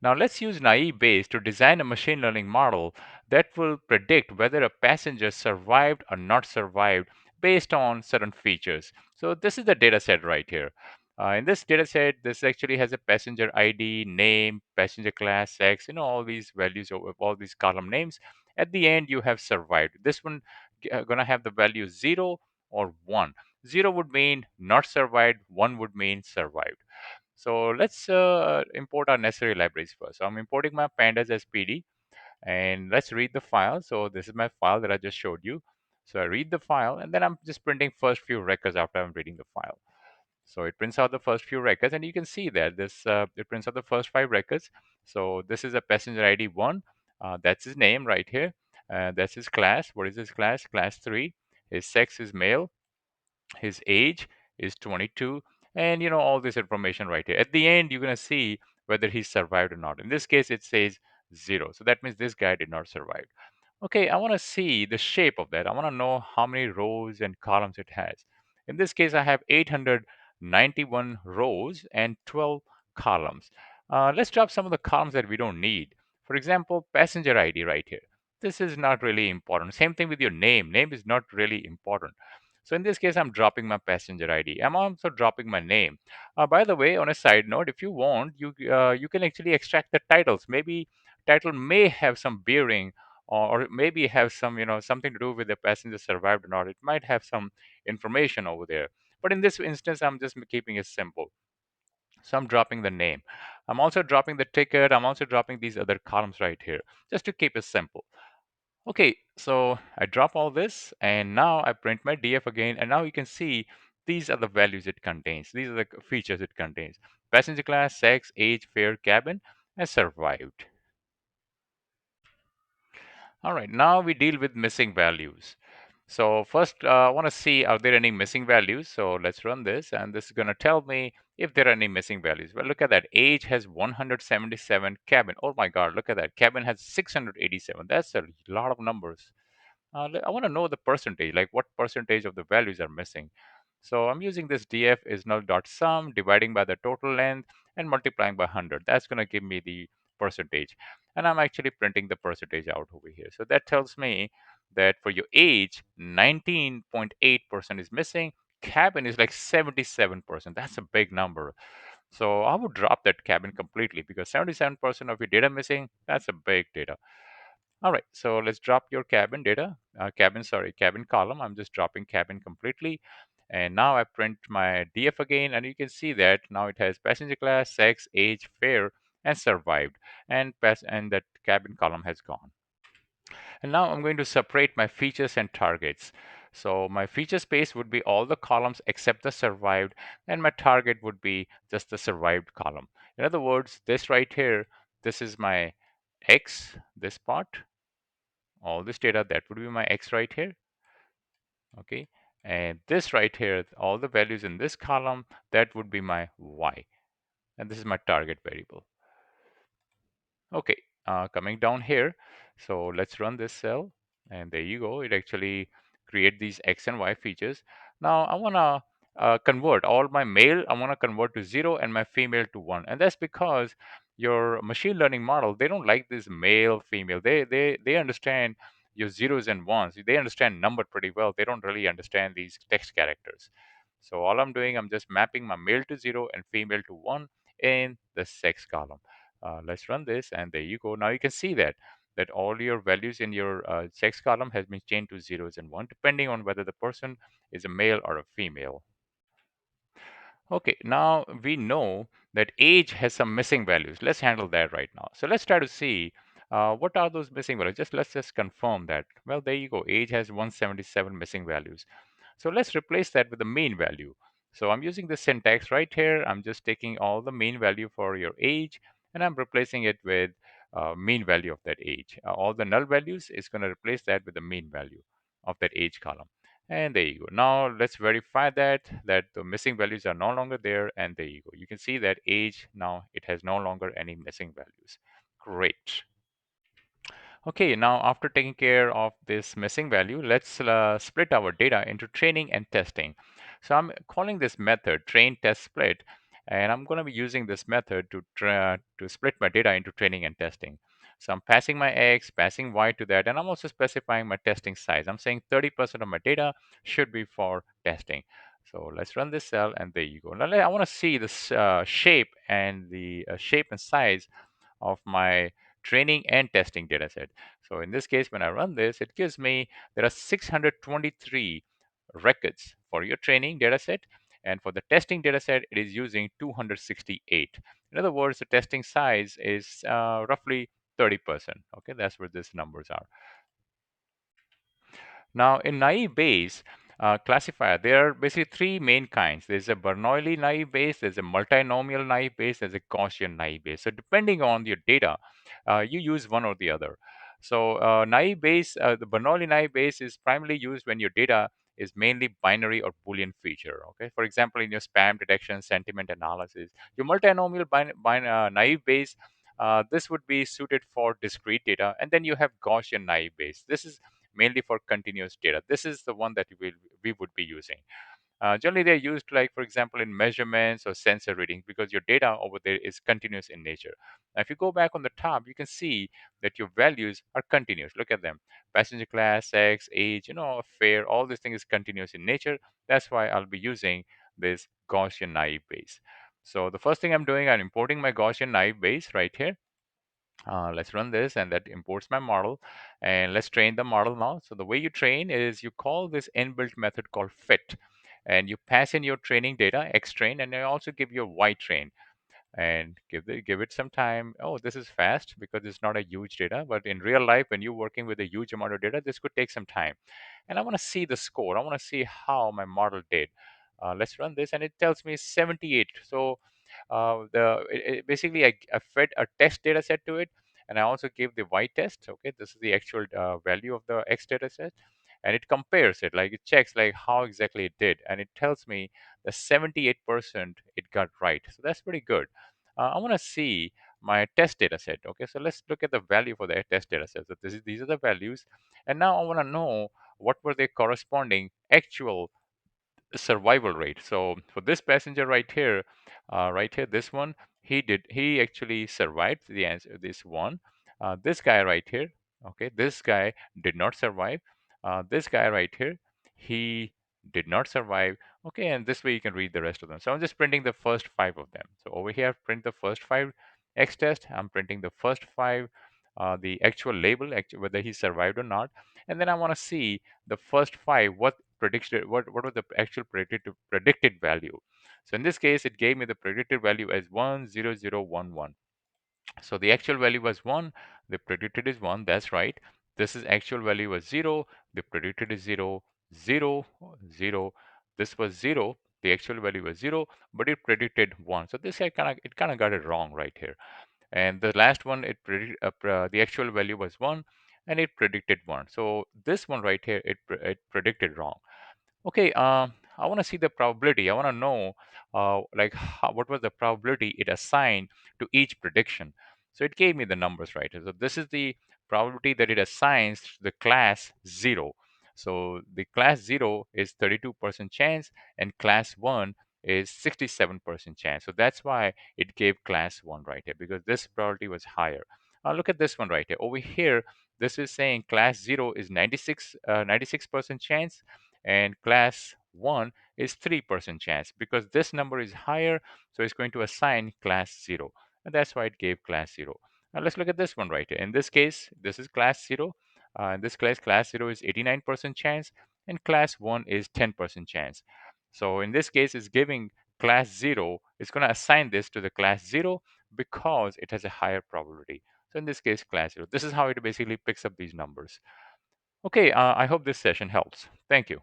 Now let's use naive Bayes to design a machine learning model that will predict whether a passenger survived or not survived based on certain features. So this is the data set right here. In this data set, this actually has a passenger ID, name, passenger class, sex, all these values of all these column names. At the end, you have survived. This one gonna have the value 0 or 1. 0 would mean not survived, 1 would mean survived. So let's import our necessary libraries first. So I'm importing my pandas as PD, and let's read the file. So this is my file that I just showed you. So I read the file, and then I'm just printing first few records after I'm reading the file. So it prints out the first few records, and you can see that this it prints out the first 5 records. So this is a passenger ID 1. That's his name right here. That's his class. What is his class? Class 3. His sex is male. His age is 22, and all this information right here. At the end, you're going to see whether he survived or not. In this case, it says 0. So that means this guy did not survive. Okay, I want to see the shape of that. I want to know how many rows and columns it has. In this case, I have 891 rows and 12 columns. Let's drop some of the columns that we don't need. For example, passenger ID right here. This is not really important. Same thing with your name. Name is not really important. So in this case, I'm dropping my passenger ID. I'm also dropping my name. By the way, on a side note, if you want, you can actually extract the titles. Maybe title may have some bearing, or maybe have some something to do with the passenger survived or not. It might have some information over there. But in this instance, I'm just keeping it simple. So I'm dropping the name. I'm also dropping the ticket. I'm also dropping these other columns right here, just to keep it simple. Okay, so I drop all this, and now I print my DF again, and now you can see these are the values it contains. These are the features it contains. Passenger class, sex, age, fare, cabin, and survived. All right, now we deal with missing values. So first, I want to see, are there any missing values? So let's run this, and this is going to tell me if there are any missing values. Well, look at that. Age has 177, cabin. Oh my God, look at that. Cabin has 687. That's a lot of numbers. I want to know the percentage, like what percentage of the values are missing. So I'm using this df is null dot sum, dividing by the total length and multiplying by 100. That's going to give me the percentage. And I'm actually printing the percentage out over here. So that tells me that for your age, 19.8% is missing. Cabin is like 77%. That's a big number. So I would drop that cabin completely, because 77% of your data missing, that's a big data. All right, so let's drop your cabin data, cabin column. I'm just dropping cabin completely. And now I print my DF again, and you can see that now it has passenger class, sex, age, fare, and survived. And that cabin column has gone. And now I'm going to separate my features and targets. So my feature space would be all the columns except the survived, and my target would be just the survived column. In other words, this right here, this is my X, this part, all this data, that would be my X right here. Okay, and this right here, all the values in this column, that would be my Y, and this is my target variable. Okay, coming down here, so let's run this cell, and there you go. It actually create these X and Y features. Now I want to convert all my male, I want to convert to 0, and my female to 1. And that's because your machine learning model, they don't like this male, female. They understand your zeros and ones. They understand number pretty well. They don't really understand these text characters. So all I'm doing, I'm just mapping my male to 0 and female to 1 in the sex column. Let's run this, and there you go. Now you can see that all your values in your sex column has been changed to zeros and one, depending on whether the person is a male or a female. Okay, now we know that age has some missing values. Let's handle that right now. So let's try to see what are those missing values. Let's just confirm that. Well, there you go. Age has 177 missing values. So let's replace that with the mean value. So I'm using the syntax right here. I'm just taking all the mean value for your age, and I'm replacing it with mean value of that age. All the null values is going to replace that with the mean value of that age column. And there you go. Now let's verify that the missing values are no longer there. And there you go. You can see that age now, it has no longer any missing values. Great. Okay, now after taking care of this missing value, let's split our data into training and testing. So I'm calling this method train test split. And I'm going to be using this method to split my data into training and testing. So I'm passing my X, passing Y to that, and I'm also specifying my testing size. I'm saying 30% of my data should be for testing. So let's run this cell, and there you go. Now I want to see this shape and the shape and size of my training and testing data set. So in this case, when I run this, it gives me there are 623 records for your training data set. And for the testing data set, it is using 268. In other words, the testing size is roughly 30%. Okay, that's where these numbers are. Now, in naive Bayes classifier, there are basically three main kinds. There's a Bernoulli naive Bayes, there's a multinomial naive Bayes, there's a Gaussian naive Bayes. So, depending on your data, you use one or the other. So, naive Bayes, the Bernoulli naive Bayes is primarily used when your data is mainly binary or Boolean feature. Okay, for example, in your spam detection, sentiment analysis, your multinomial naive Bayes. This would be suited for discrete data, and then you have Gaussian naive Bayes. This is mainly for continuous data. This is the one that we would be using. Generally, they're used like, for example, in measurements or sensor readings because your data over there is continuous in nature. Now, if you go back on the top, you can see that your values are continuous. Look at them. Passenger class, sex, age, fare, all this thing is continuous in nature. That's why I'll be using this Gaussian naive Bayes. So the first thing I'm doing, I'm importing my Gaussian naive Bayes right here. Let's run this, and that imports my model, and let's train the model now. So the way you train is you call this inbuilt method called fit, and you pass in your training data x train, and I also give you a y train, and give it some time. Oh, this is fast because it's not a huge data, but in real life when you're working with a huge amount of data, this could take some time. And I want to see the score. I want to see how my model did. Let's run this, and it tells me 78. So basically I fed a test data set to it, and I also gave the y test. Okay, this is the actual value of the x data set, and it compares it, like it checks like how exactly it did, and it tells me the 78% it got right. So that's pretty good. I want to see my test data set. Okay, so let's look at the value for the test data set. So these are the values, and now I want to know what were the corresponding actual survival rate. So for this passenger right here, this one, he actually survived. The answer, this one. This guy right here, okay, this guy did not survive. This guy right here, he did not survive. Okay, and this way you can read the rest of them. So I'm just printing the first five of them. So over here, print the first five X test. I'm printing the first five, the actual label, whether he survived or not. And then I want to see the first five, what was the actual predicted value. So in this case, it gave me the predicted value as 10011. So the actual value was 1, the predicted is 1, that's right. This is actual value was 0, the predicted is 0, 0, 0. This was 0, the actual value was 0, but it predicted 1. So this I kind of got it wrong right here. And the last one, the actual value was 1, and it predicted 1. So this one right here, it predicted wrong. Okay, I want to see the probability. I want to know, what was the probability it assigned to each prediction. So it gave me the numbers, right? So this is the probability that it assigns to the class 0. So the class 0 is 32% chance, and class 1 is 67% chance. So that's why it gave class 1 right here, because this probability was higher. Look at this one right here. Over here, this is saying class 0 is 96% chance, and class 1 is 3% chance. Because this number is higher, so it's going to assign class 0, and that's why it gave class 0. Now let's look at this one right here. In this case, this is class 0. In this class 0 is 89% chance, and class 1 is 10% chance. So in this case, it's giving class 0, it's going to assign this to the class 0 because it has a higher probability. So in this case, class 0. This is how it basically picks up these numbers. Okay, I hope this session helps. Thank you.